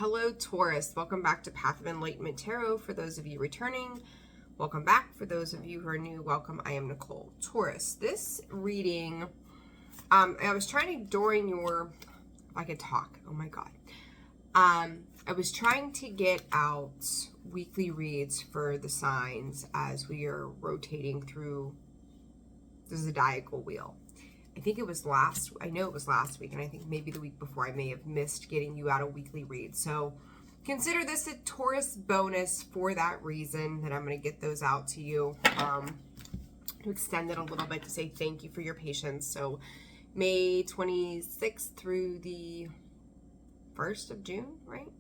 Hello, Taurus. Welcome back to Path of Enlightenment Tarot. For those of you returning, welcome back. For those of you who are new, welcome. I am Nicole. Taurus, this reading, I was trying to, during your, if I could talk, oh my God. I was trying to get out weekly reads for the signs as we are rotating through the zodiacal wheel. I think it was I know it was last week, and I think maybe the week before I may have missed getting you out a weekly read. So consider this a Taurus bonus for that reason, that I'm going to get those out to you, to extend it a little bit, to say thank you for your patience. So May 26th through the 1st of June, right?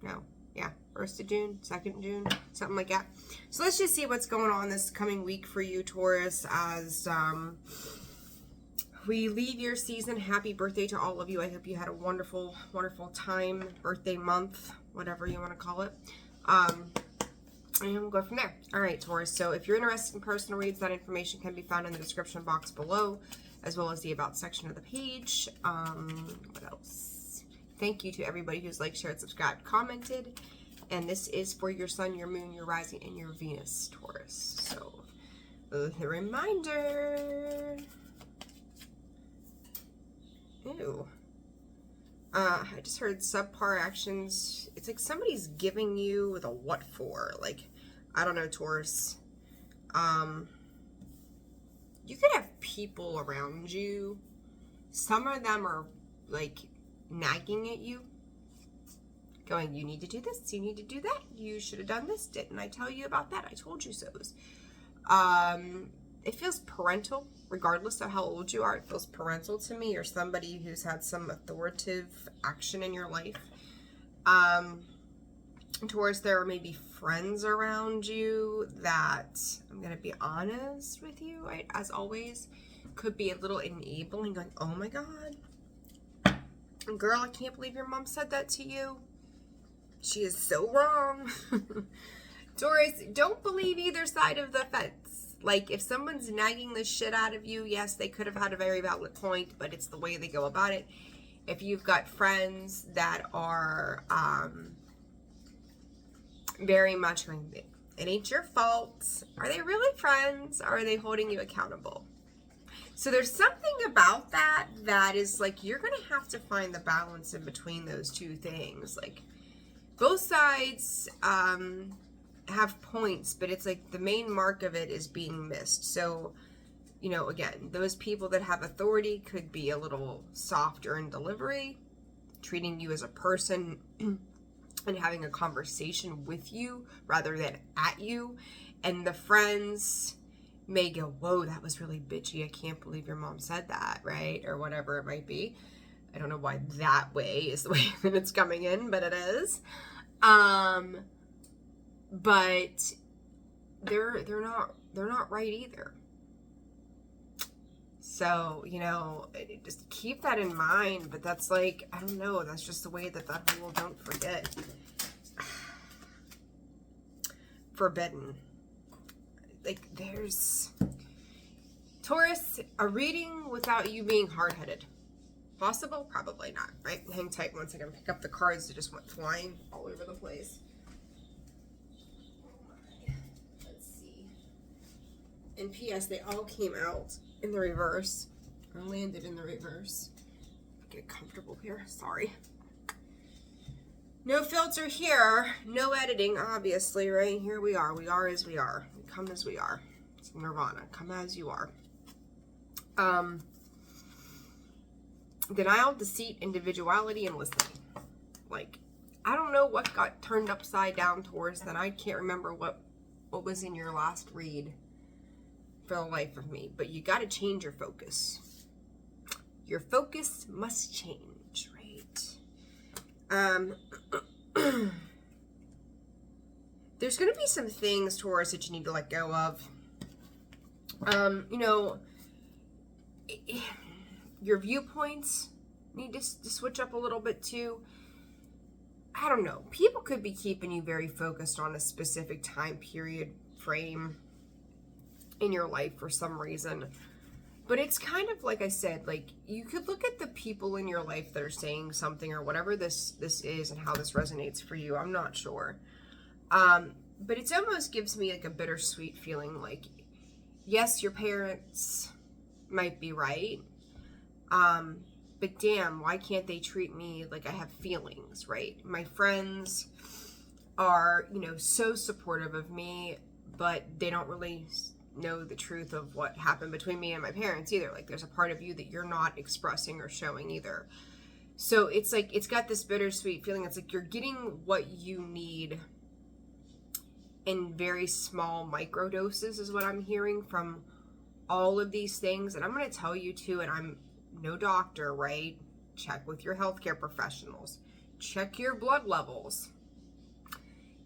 No. Yeah, 1st of June, 2nd of June, something like that. So let's just see what's going on this coming week for you, Taurus, as we leave your season. Happy birthday to all of you. I hope you had a wonderful, wonderful time, birthday month, whatever you want to call it. And we'll go from there. All right, Taurus. So if you're interested in personal reads, that information can be found in the description box below, as well as the About section of the page. What else? Thank you to everybody who's liked, shared, subscribed, commented. And this is for your sun, your moon, your rising, and your Venus, Taurus. So the reminder. Ew. I just heard subpar actions. It's like somebody's giving you with a what for. Like, I don't know, Taurus. You could have people around you. Some of them are like nagging at you. Going, you need to do this, you need to do that. You should have done this. Didn't I tell you about that? I told you so's. It feels parental, regardless of how old you are. It feels parental to me, or somebody who's had some authoritative action in your life. Taurus, there are maybe friends around you that, I'm going to be honest with you, right, as always, could be a little enabling, going, oh my God, girl, I can't believe your mom said that to you. She is so wrong. Taurus, don't believe either side of the fence. Like, if someone's nagging the shit out of you, yes, they could have had a very valid point, but it's the way they go about it. If you've got friends that are very much going, it ain't your fault. Are they really friends? Or are they holding you accountable? So there's something about that that is like, you're going to have to find the balance in between those two things. Like, both sides have points, but it's like the main mark of it is being missed. So, you know, again, those people that have authority could be a little softer in delivery, treating you as a person and having a conversation with you rather than at you. And the friends may go, whoa, that was really bitchy. I can't believe your mom said that, right? Or whatever it might be. I don't know why that way is the way that it's coming in, but it is. But they're not right either. So, you know, just keep that in mind. But that's like, I don't know, that's just the way that whole don't forget. Forbidden. Like, there's Taurus, a reading without you being hard-headed. Possible? Probably not, right? Hang tight one second. Pick up the cards that just went flying all over the place. Let's see. And P.S. they all came out in the reverse. Or landed in the reverse. Get comfortable here. Sorry. No filter here. No editing, obviously, right? Here we are. We are as we are. We come as we are. It's Nirvana. Come as you are. Denial, deceit, individuality, and listening. Like, I don't know what got turned upside down, Taurus, that I can't remember what was in your last read for the life of me. But you got to change your focus. Your focus must change, right? There's going to be some things, Taurus, that you need to let go of. You know, your viewpoints need to switch up a little bit too. I don't know. People could be keeping you very focused on a specific time period frame in your life for some reason. But it's kind of like I said, like you could look at the people in your life that are saying something or whatever this is and how this resonates for you. I'm not sure. But it almost gives me like a bittersweet feeling. Like, yes, your parents might be right. But damn, why can't they treat me like I have feelings, right? My friends are, you know, so supportive of me, but they don't really know the truth of what happened between me and my parents either. Like, there's a part of you that you're not expressing or showing either. So it's like, it's got this bittersweet feeling. It's like you're getting what you need in very small micro doses is what I'm hearing from all of these things. And I'm going to tell you too, and I'm no doctor, right? Check with your healthcare professionals. Check your blood levels.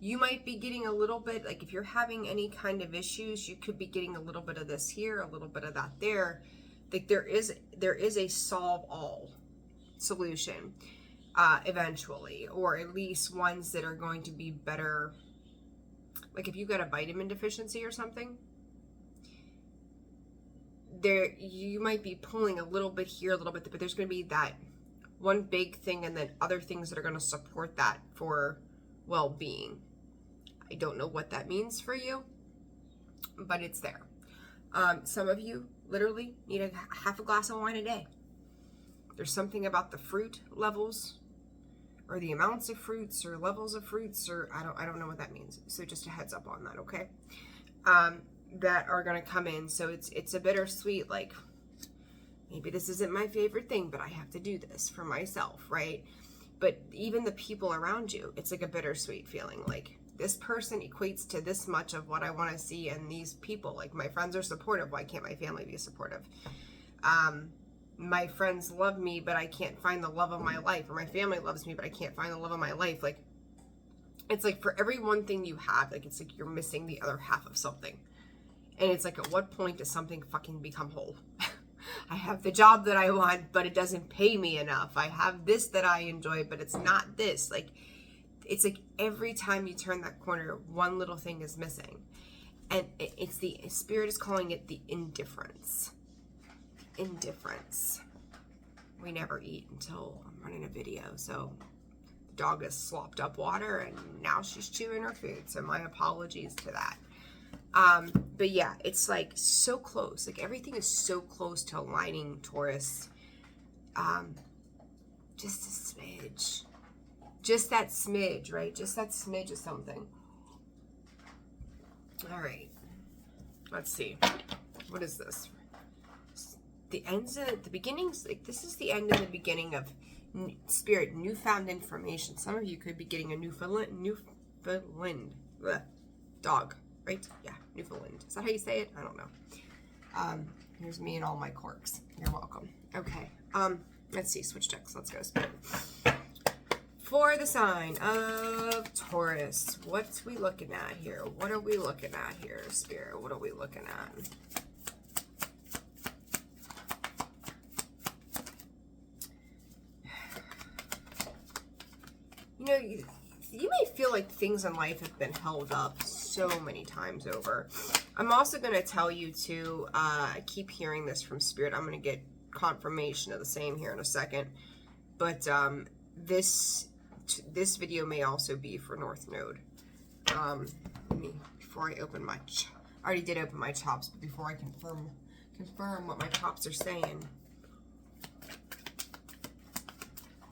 You might be getting a little bit, like if you're having any kind of issues, you could be getting a little bit of this here, a little bit of that there. Like there is a solve all solution eventually, or at least ones that are going to be better. Like if you've got a vitamin deficiency or something, there you might be pulling a little bit here, a little bit, but there's going to be that one big thing and then other things that are going to support that for well-being. I don't know what that means for you, but it's there. Some of you literally need a half a glass of wine a day. There's something about the fruit levels or the amounts of fruits or levels of fruits, or I don't know what that means. So just a heads up on that, okay? That are going to come in. So it's a bittersweet, like maybe this isn't my favorite thing, but I have to do this for myself, right? But even the people around you, it's like a bittersweet feeling. Like this person equates to this much of what I want to see, and these people, like my friends are supportive. Why can't my family be supportive? My friends love me, but I can't find the love of my life. Or my family loves me, but I can't find the love of my life. Like it's like for every one thing you have, like it's like you're missing the other half of something. And it's like, at what point does something fucking become whole? I have the job that I want, but it doesn't pay me enough. I have this that I enjoy, but it's not this. Like, it's like every time you turn that corner, one little thing is missing. And it's the spirit is calling it the indifference. Indifference. We never eat until I'm running a video. So the dog has slopped up water and now she's chewing her food. So my apologies to that. But yeah, it's like so close. Like everything is so close to aligning, Taurus. Just a smidge. Just that smidge, right? Just that smidge of something. All right. Let's see. What is this? The ends of the beginnings. Like this is the end and the beginning of spirit, newfound information. Some of you could be getting a Newfoundland dog. Right? Yeah, Newfoundland. Is that how you say it? I don't know. Here's me and all my quirks. You're welcome. Okay. Let's see. Switch decks. Let's go. Spirit. For the sign of Taurus, what's we looking at here? What are we looking at here, Spirit? What are we looking at? You know, you may feel like things in life have been held up so many times over. I'm also going to tell you to, I keep hearing this from Spirit. I'm going to get confirmation of the same here in a second. But this video may also be for North Node. Before I open my, I already did open my chops, but before I confirm what my chops are saying.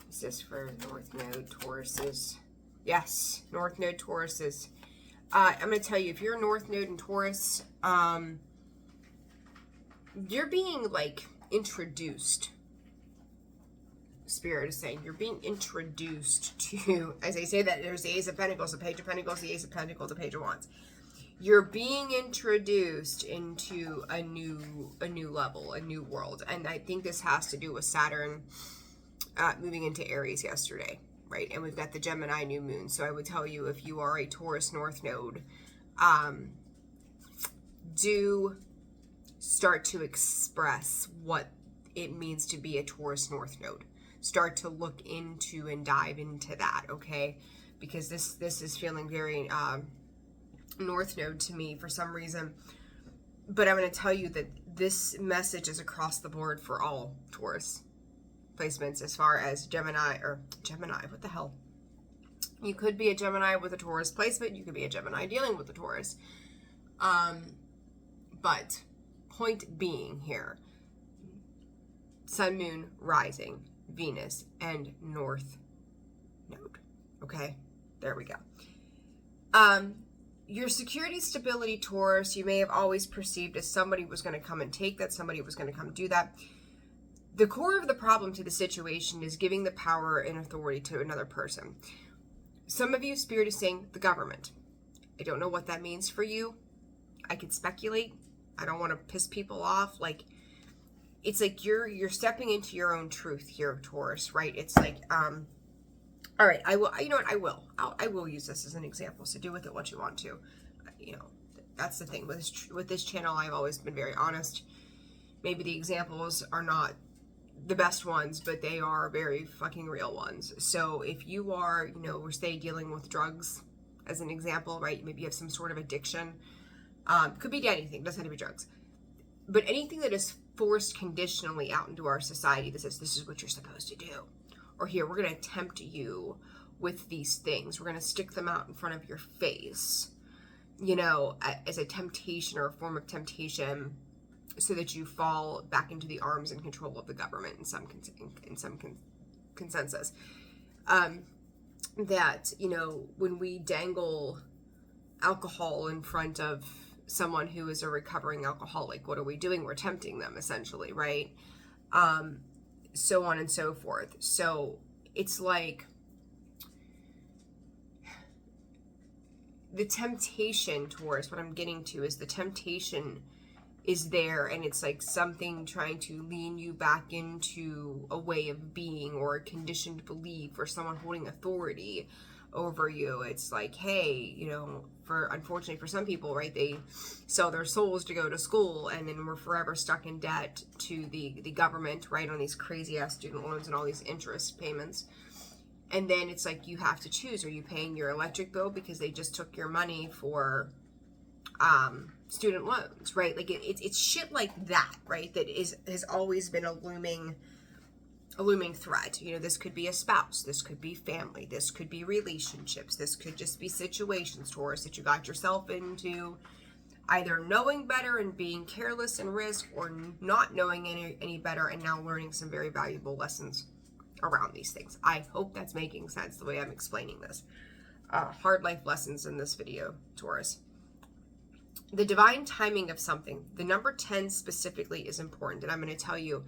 Is this for North Node Tauruses? Yes, North Node Tauruses. I'm going to tell you, if you're North Node and Taurus, you're being, like, introduced. Spirit is saying you're being introduced to, as I say that, there's the Ace of Pentacles, the Page of Pentacles, the Ace of Pentacles, the Page of Wands. You're being introduced into a new level, a new world. And I think this has to do with Saturn moving into Aries yesterday. Right, and we've got the Gemini new moon. So I would tell you, if you are a Taurus North Node, do start to express what it means to be a Taurus North Node. Start to look into and dive into that, okay? Because this is feeling very North Node to me for some reason. But I'm going to tell you that this message is across the board for all Taurus placements, as far as Gemini, what the hell? You could be a Gemini with a Taurus placement. You could be a Gemini dealing with a Taurus. But point being here, Sun, Moon, Rising, Venus, and North Node. Okay, there we go. Your security, stability, Taurus, you may have always perceived as somebody was going to come and take that, somebody was going to come do that. The core of the problem to the situation is giving the power and authority to another person. Some of you, Spirit is saying the government. I don't know what that means for you. I could speculate. I don't want to piss people off. Like, it's like you're stepping into your own truth here, Taurus, right? It's like, all right, I will, you know what, I will use this as an example, so do with it what you want to. You know, that's the thing. With this channel, I've always been very honest. Maybe the examples are not the best ones, but they are very fucking real ones. So if you are, you know, we're say dealing with drugs, as an example, right? Maybe you have some sort of addiction. Could be anything, doesn't have to be drugs. But anything that is forced conditionally out into our society that says this is what you're supposed to do. Or here, we're going to tempt you with these things. We're going to stick them out in front of your face, you know, as a temptation or a form of temptation, so that you fall back into the arms and control of the government in some consensus. That, you know, when we dangle alcohol in front of someone who is a recovering alcoholic, what are we doing? We're tempting them, essentially, right? So on and so forth. So it's like the temptation, Taurus, what I'm getting to is the temptation is there, and it's like something trying to lean you back into a way of being or a conditioned belief or someone holding authority over you. It's like, hey, you know, unfortunately for some people, right, they sell their souls to go to school, and then we're forever stuck in debt to the government, right, on these crazy ass student loans and all these interest payments. And then it's like you have to choose. Are you paying your electric bill because they just took your money for student loans, right? Like it's shit like that, right? That has always been a looming threat. You know, this could be a spouse, this could be family, this could be relationships, this could just be situations, Taurus, that you got yourself into, either knowing better and being careless and risk, or not knowing any better and now learning some very valuable lessons around these things. I hope that's making sense the way I'm explaining this. Hard life lessons in this video, Taurus. The divine timing of something, the number 10 specifically is important, and I'm going to tell you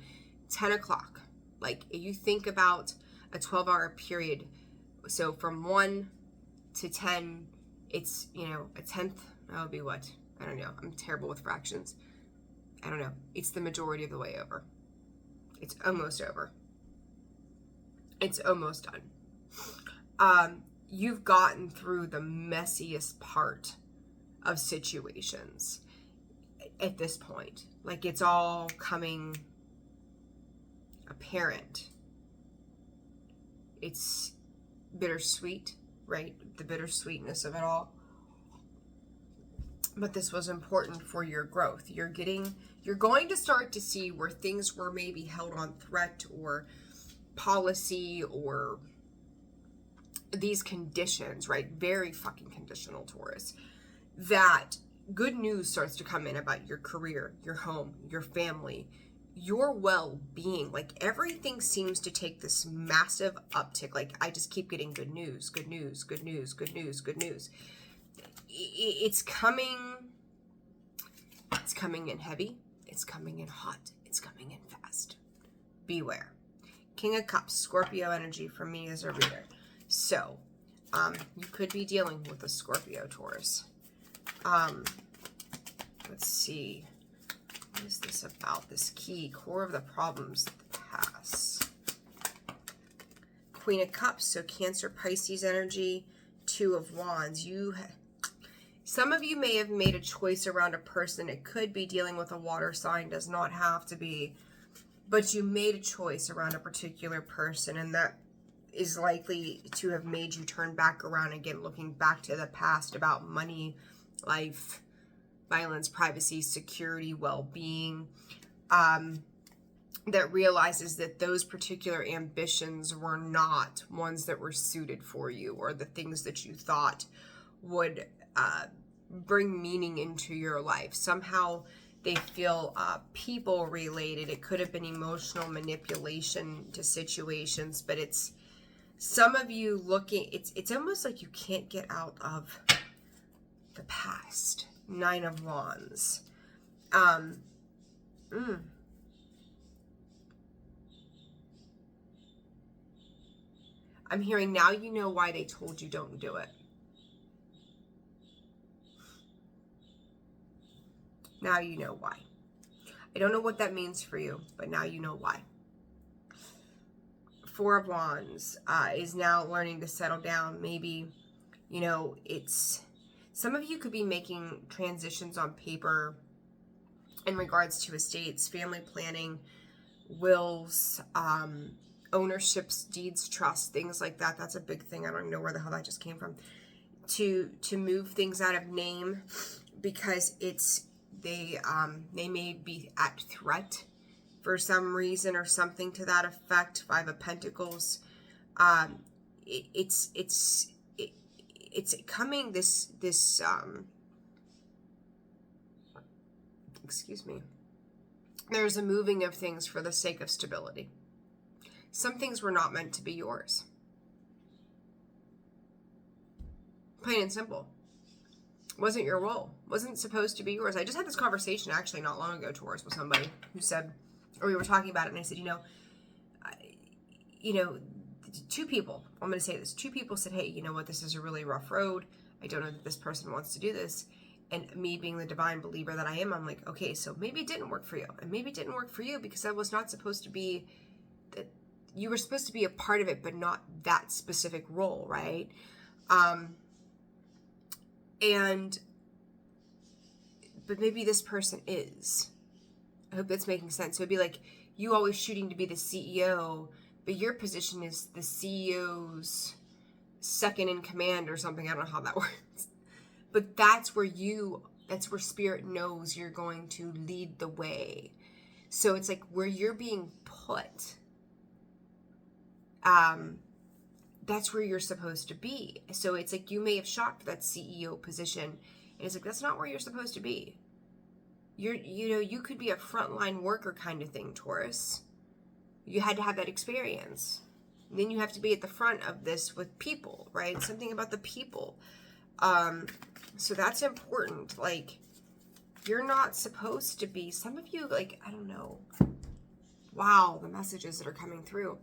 10 o'clock. Like, you think about a 12-hour period, so from 1 to 10, it's, you know, a tenth, that would be what? I don't know. I'm terrible with fractions. I don't know. It's the majority of the way over. It's almost over. It's almost done. You've gotten through the messiest part of situations at this point. Like, it's all coming apparent. It's bittersweet, right? The bittersweetness of it all. But this was important for your growth. You're going to start to see where things were maybe held on threat or policy or these conditions, right? Very fucking conditional, Taurus. That good news starts to come in about your career, your home, your family, your well-being. Like, everything seems to take this massive uptick. Like, I just keep getting good news, good news, good news, good news, good news. It's coming in heavy, it's coming in hot, it's coming in fast. Beware. King of Cups, Scorpio energy for me as a reader. So, you could be dealing with a Scorpio, Taurus. Let's see. What is this about? This key, core of the problems, the past. Queen of Cups, so Cancer, Pisces energy. Two of Wands. Some of you may have made a choice around a person. It could be dealing with a water sign, does not have to be. But you made a choice around a particular person, and that is likely to have made you turn back around again, looking back to the past about money, life, violence, privacy, security, well-being, that realizes that those particular ambitions were not ones that were suited for you, or the things that you thought would bring meaning into your life. Somehow they feel people related. It could have been emotional manipulation to situations, but it's some of you looking, it's almost like you can't get out of the past. 9 of Wands. I'm hearing now you know why they told you don't do it. Now you know why. I don't know what that means for you, but now you know why. 4 of Wands is now learning to settle down. Maybe, you know, it's... Some of you could be making transitions on paper in regards to estates, family planning, wills, ownerships, deeds, trust, things like that. That's a big thing. I don't even know where the hell that just came from. To move things out of name because it's... They may be at threat for some reason or something to that effect. 5 of Pentacles. It's coming this excuse me. There's a moving of things for the sake of stability. Some things were not meant to be yours. Plain and simple. Wasn't your role. Wasn't supposed to be yours. I just had this conversation actually not long ago, Taurus, with somebody who said, or we were talking about it, and I said, you know, 2 people, I'm going to say this, 2 people said, hey, you know what, this is a really rough road. I don't know that this person wants to do this. And me being the divine believer that I am, I'm like, okay, so maybe it didn't work for you. And maybe it didn't work for you because that was not supposed to be, that you were supposed to be a part of it, but not that specific role, right? But maybe this person is. I hope that's making sense. So it'd be like you always shooting to be the CEO, but your position is the CEO's second in command or something. I don't know how that works. But that's where Spirit knows you're going to lead the way. So it's like where you're being put, that's where you're supposed to be. So it's like you may have shot for that CEO position, and it's like that's not where you're supposed to be. You could be a frontline worker kind of thing, Taurus. You had to have that experience. And then you have to be at the front of this with people, right? Something about the people. So that's important. Like, you're not supposed to be, some of you, like, I don't know. Wow, the messages that are coming through.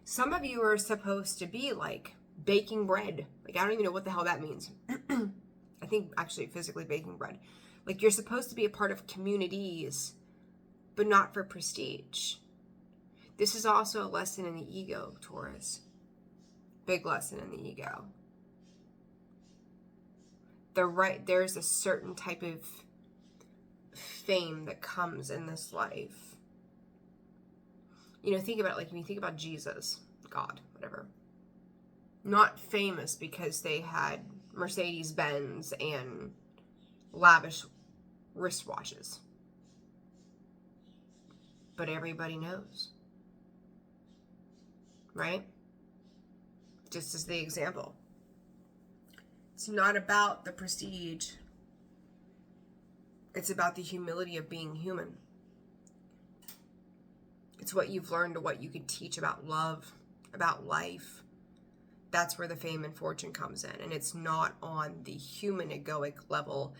Some of you are supposed to be like baking bread. Like, I don't even know what the hell that means. I think actually physically baking bread. Like, you're supposed to be a part of communities, but not for prestige. This is also a lesson in the ego, Taurus. Big lesson in the ego. There's a certain type of fame that comes in this life. You know, think about it, like when you think about Jesus, God, whatever. Not famous because they had Mercedes-Benz and lavish wristwatches. But everybody knows. Right? Just as the example. It's not about the prestige. It's about the humility of being human. It's what you've learned or what you can teach about love, about life. That's where the fame and fortune comes in. And it's not on the human egoic level.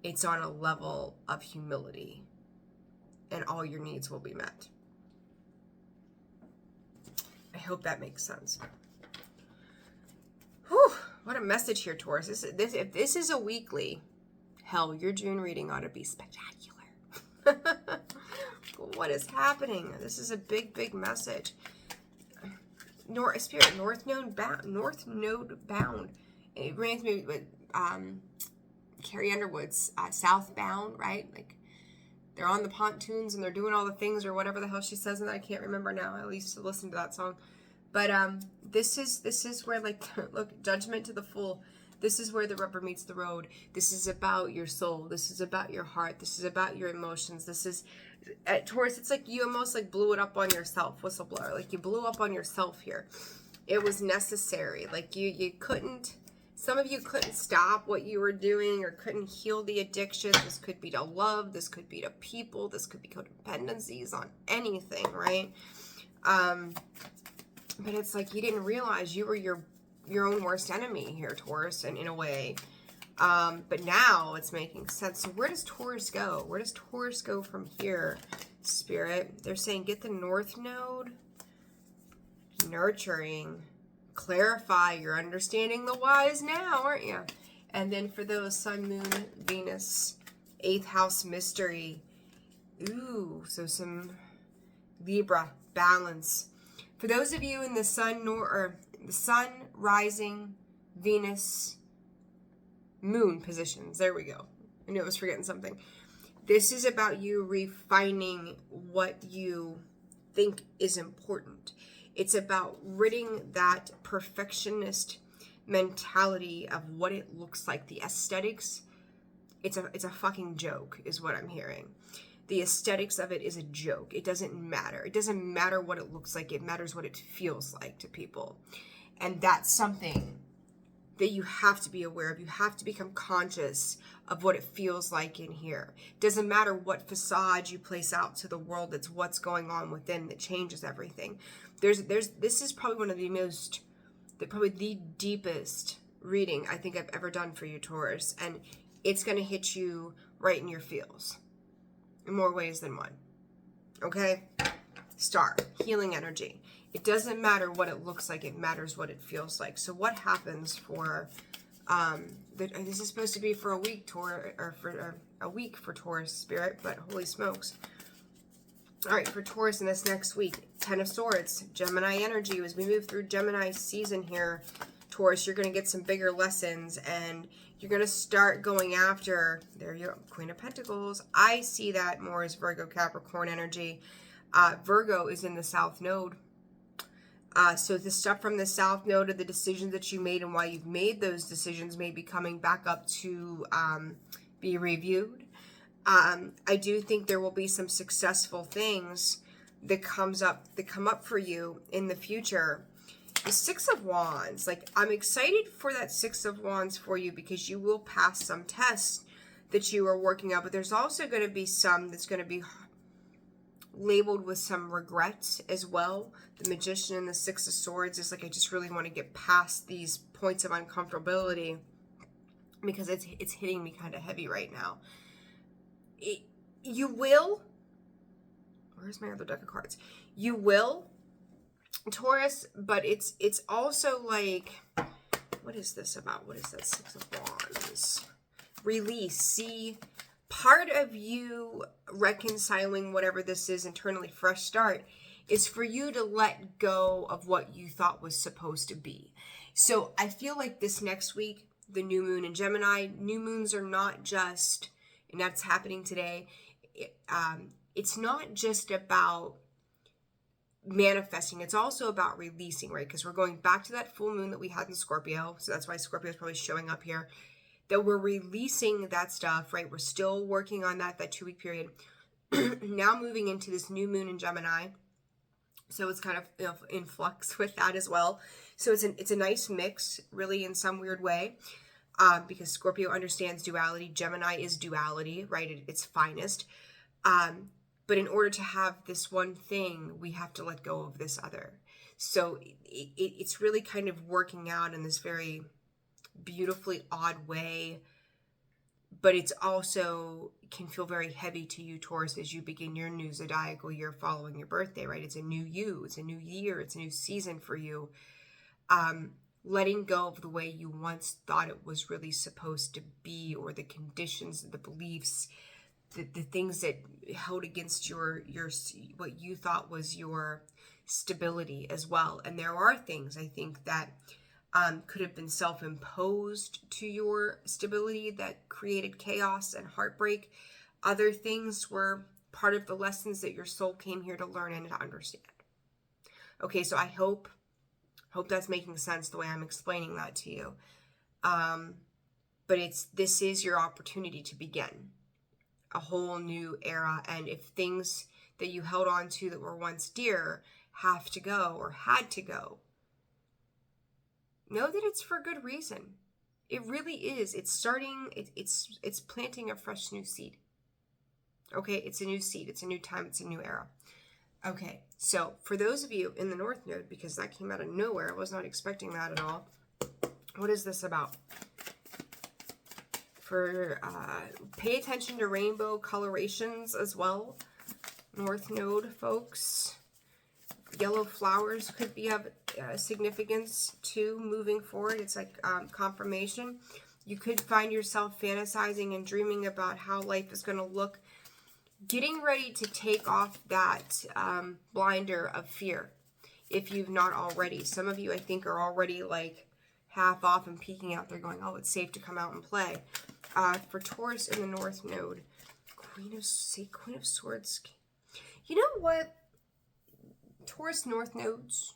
It's on a level of humility. And all your needs will be met. I hope that makes sense. Whew, what a message here, Taurus. If this is a weekly, hell, your June reading ought to be spectacular. What is happening? This is a big, big message. Spirit, North Node bound. It reminds me with Carrie Underwood's Southbound, right? Like, they're on the pontoons and they're doing all the things or whatever the hell she says, and I can't remember now. I used to listen to that song. But this is where, like, look, judgment to the fool. This is where the rubber meets the road. This is about your soul. This is about your heart. This is about your emotions. This is, at Taurus, it's like you almost like blew it up on yourself, whistleblower. Like you blew up on yourself here. It was necessary. Like you couldn't, some of you couldn't stop what you were doing or couldn't heal the addiction. This could be to love. This could be to people. This could be codependencies on anything, right? But it's like you didn't realize you were your own worst enemy here, Taurus, and in a way. But now it's making sense. So where does Taurus go? Where does Taurus go from here, Spirit? They're saying get the North Node. Nurturing. Clarify. You're understanding the whys now, aren't you? And then for those Sun, Moon, Venus, 8th house mystery. Ooh, so some Libra, balance. For those of you in the Sun, the Sun, Rising, Venus, Moon positions. There we go. I knew I was forgetting something. This is about you refining what you think is important. It's about ridding that perfectionist mentality of what it looks like. The aesthetics, it's a fucking joke is what I'm hearing. The aesthetics of it is a joke. It doesn't matter. It doesn't matter what it looks like. It matters what it feels like to people. And that's something that you have to be aware of. You have to become conscious of what it feels like in here. It doesn't matter what facade you place out to the world. It's what's going on within that changes everything. This is probably one of probably the deepest reading I think I've ever done for you, Taurus. And it's going to hit you right in your feels. In more ways than one. Okay? Star, healing energy. It doesn't matter what it looks like, it matters what it feels like. So what happens for this is supposed to be for a week, a week for Taurus, Spirit, but holy smokes. All right, for Taurus in this next week, 10 of Swords, Gemini energy. As we move through Gemini season here, Taurus, you're going to get some bigger lessons and you're going to start going after, there you go, Queen of Pentacles. I see that more as Virgo, Capricorn energy. Virgo is in the South Node. So the stuff from the South Node of the decisions that you made and why you've made those decisions may be coming back up to be reviewed. I do think there will be some successful things that come up for you in the future. The 6 of Wands, like I'm excited for that 6 of Wands for you because you will pass some tests that you are working out, but there's also going to be some that's going to be labeled with some regret as well. The Magician and the 6 of Swords is like, I just really want to get past these points of uncomfortability because it's hitting me kind of heavy right now. You will, where's my other deck of cards? You will, Taurus, but it's also like, what is this about? What is that 6 of Wands? Release. See, part of you reconciling whatever this is internally, fresh start, is for you to let go of what you thought was supposed to be. So I feel like this next week, the new moon in Gemini, new moons are not just, and that's happening today, it's not just about manifesting, it's also about releasing, right? Because we're going back to that full moon that we had in Scorpio, so that's why Scorpio is probably showing up here, that we're releasing that stuff, right? We're still working on that 2-week period. Now moving into this new moon in Gemini, so it's kind of in flux with that as well. So it's a nice mix, really, in some weird way, because Scorpio understands duality. Gemini is duality, right? At its finest. But in order to have this one thing, we have to let go of this other. So it's really kind of working out in this very beautifully odd way, but it's also can feel very heavy to you, Taurus, as you begin your new zodiacal year following your birthday, right? It's a new you, it's a new year, it's a new season for you. Letting go of the way you once thought it was really supposed to be, or the conditions, the beliefs, the things that held against your what you thought was your stability as well. And there are things, I think, that could have been self-imposed to your stability that created chaos and heartbreak. Other things were part of the lessons that your soul came here to learn and to understand. Okay, so I hope that's making sense the way I'm explaining that to you. But this is your opportunity to begin a whole new era. And if things that you held on to that were once dear have to go or had to go, know that it's for good reason. It really is. It's starting, it's planting a fresh new seed. Okay, it's a new seed. It's a new time. It's a new era. Okay, so for those of you in the North Node, because that came out of nowhere, I was not expecting that at all. What is this about? Pay attention to rainbow colorations as well, North Node folks. Yellow flowers could be of significance too moving forward. It's like confirmation. You could find yourself fantasizing and dreaming about how life is going to look, getting ready to take off that blinder of fear if you've not already. Some of you, I think, are already like half off and peeking out there going, oh, it's safe to come out and play. For Taurus in the North Node, Queen of Swords. You know what? Taurus North Nodes,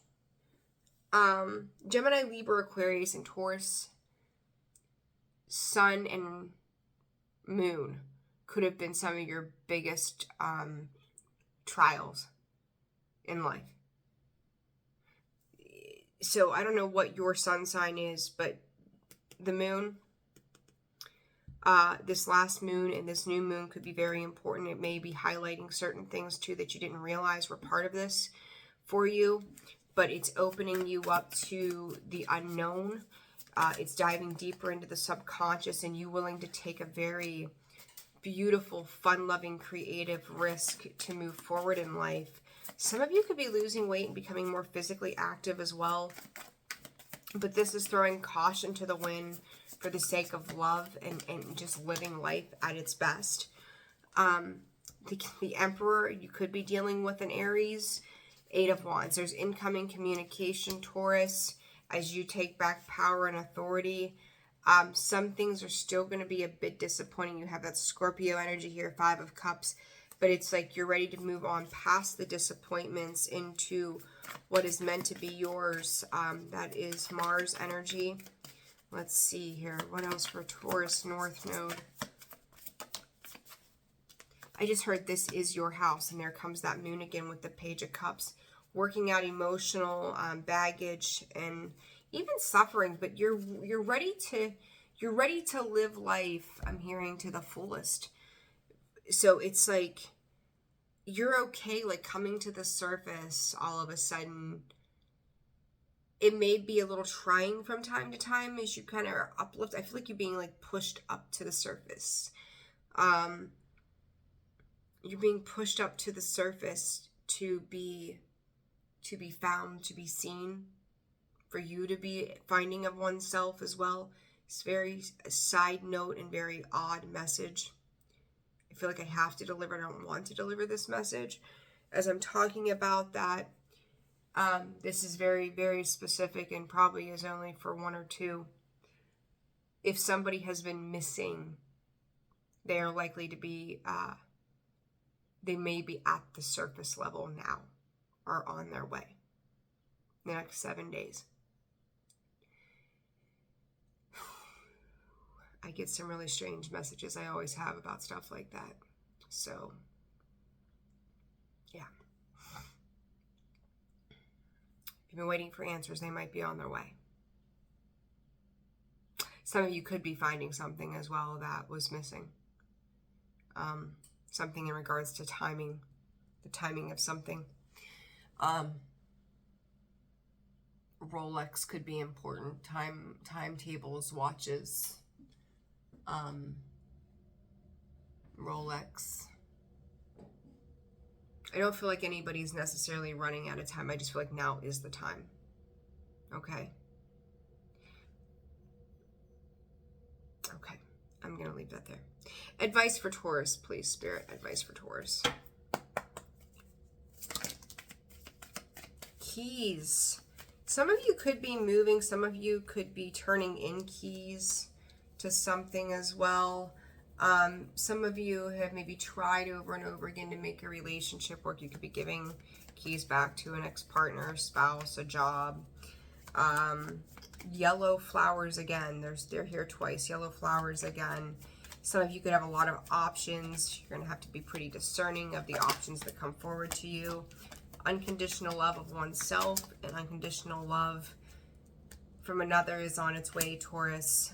Gemini, Libra, Aquarius, and Taurus, Sun and Moon could have been some of your biggest trials in life. So I don't know what your sun sign is, but the moon, this last moon and this new moon could be very important. It may be highlighting certain things too that you didn't realize were part of this for you, but it's opening you up to the unknown. It's diving deeper into the subconscious, and you willing to take a very beautiful, fun-loving, creative risk to move forward in life. Some of you could be losing weight and becoming more physically active as well, but this is throwing caution to the wind for the sake of love and just living life at its best. The Emperor, you could be dealing with an Aries. 8 of Wands. There's incoming communication, Taurus, as you take back power and authority. Some things are still going to be a bit disappointing. You have that Scorpio energy here, 5 of Cups, but it's like you're ready to move on past the disappointments into what is meant to be yours. That is Mars energy. Let's see here. What else for Taurus North Node? I just heard this is your house, and there comes that moon again with the Page of Cups, working out emotional baggage and even suffering, but you're ready to live life, I'm hearing, to the fullest. So it's like you're okay, like coming to the surface all of a sudden. It may be a little trying from time to time as you kind of uplift. I feel like you're being like pushed up to the surface. You're being pushed up to the surface to be found, to be seen, for you to be finding of oneself as well. It's very a side note and very odd message. I feel like I have to deliver. I don't want to deliver this message as I'm talking about that. This is very, very specific and probably is only for 1 or 2. If somebody has been missing, they are likely to be, they may be at the surface level now or on their way the next 7 days. I get some really strange messages. I always have about stuff like that. So, yeah. If you've been waiting for answers, they might be on their way. Some of you could be finding something as well that was missing. Something in regards to timing, the timing of something. Rolex could be important. Timetables, watches. Rolex. I don't feel like anybody's necessarily running out of time. I just feel like now is the time. Okay. Okay. I'm going to leave that there. Advice for Taurus, please, Spirit. Advice for Taurus. Keys. Some of you could be moving. Some of you could be turning in keys to something as well. Some of you have maybe tried over and over again to make a relationship work. You could be giving keys back to an ex-partner, spouse, a job. Yellow flowers again. They're here twice. Yellow flowers again. Some of you could have a lot of options. You're going to have to be pretty discerning of the options that come forward to you. Unconditional love of oneself and unconditional love from another is on its way, Taurus.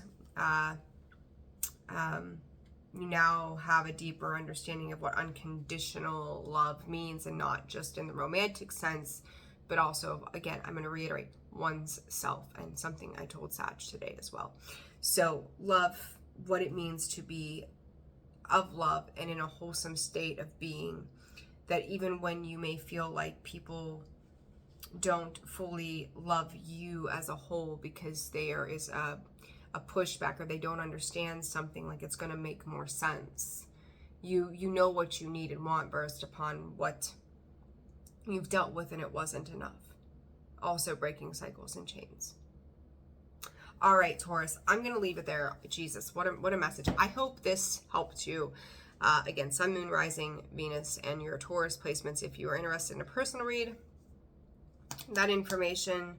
You now have a deeper understanding of what unconditional love means, and not just in the romantic sense, but also, again, I'm going to reiterate, one's self, and something I told Sag today as well. So love, what it means to be of love and in a wholesome state of being, that even when you may feel like people don't fully love you as a whole because there is a pushback, or they don't understand something, like it's going to make more sense. You know what you need and want based upon what you've dealt with, and it wasn't enough. Also breaking cycles and chains. All right, Taurus, I'm going to leave it there. Jesus, what a message. I hope this helped you. Again, Sun, Moon, Rising, Venus, and your Taurus placements. If you are interested in a personal read, that information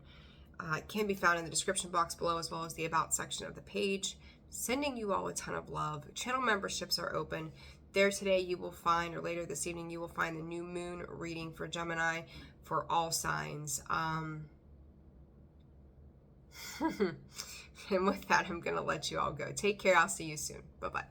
can be found in the description box below, as well as the About section of the page. Sending you all a ton of love. Channel memberships are open. There today you will find, or later this evening, you will find the new moon reading for Gemini for all signs. And with that, I'm going to let you all go. Take care. I'll see you soon. Bye-bye.